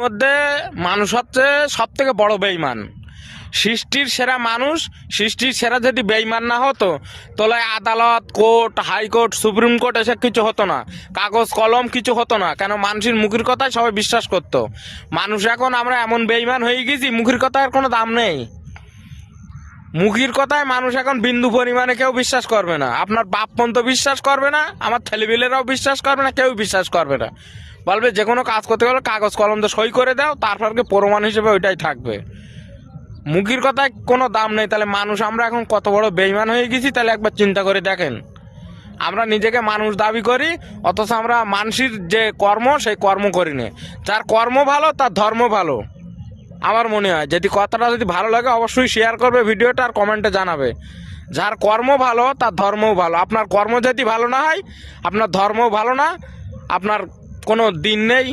মধ্যে মানুষ হচ্ছে সব থেকে বড় বেঈমান। সৃষ্টির সেরা মানুষ, সৃষ্টির সেরা যদি বেঈমান না হতো তাহলে আদালত, কোর্ট, হাইকোর্ট, সুপ্রিম কোর্ট এসব কিছু হতো না, কাগজ কলম কিছু হতো না। কেন? মানুষের মুখের কথায় সবাই বিশ্বাস করতো। মানুষ এখন আমরা এমন বেঈমান হয়ে গেছি, মুখের কথার কোনো দাম নেই। মুখের কথায় মানুষ এখন বিন্দু পরিমাণে কেউ বিশ্বাস করবে না। আপনার বাপ পর্যন্ত বিশ্বাস করবে না, আমার ছেলেপিলেরাও বিশ্বাস করবে না, কেউ বিশ্বাস করবে না। বলবে যে কোনো কাজ করতে গেলে কাগজ কলম দিয়ে সই করে দাও, তারপর কি প্রমাণ হিসেবে ওইটাই থাকবে। মুখের কথায় কোনো দাম নেই। তাহলে মানুষ আমরা এখন কত বড় বেঈমান হয়ে গেছি, তাহলে একবার চিন্তা করে দেখেন। আমরা নিজেকে মানুষ দাবি করি, অথচ আমরা মানুষের যে কর্ম সেই কর্ম করি না। যার কর্ম ভালো তার ধর্ম ভালো আমার মনে হয়। যদি কথাটা যদি ভালো লাগে অবশ্যই শেয়ার করবে ভিডিওটা, আর কমেন্টে জানাবে। যার কর্ম ভালো তার ধর্মও ভালো। আপনার কর্ম যদি ভালো না হয়, আপনার ধর্মও ভালো না, আপনার কোনো দিন নেই।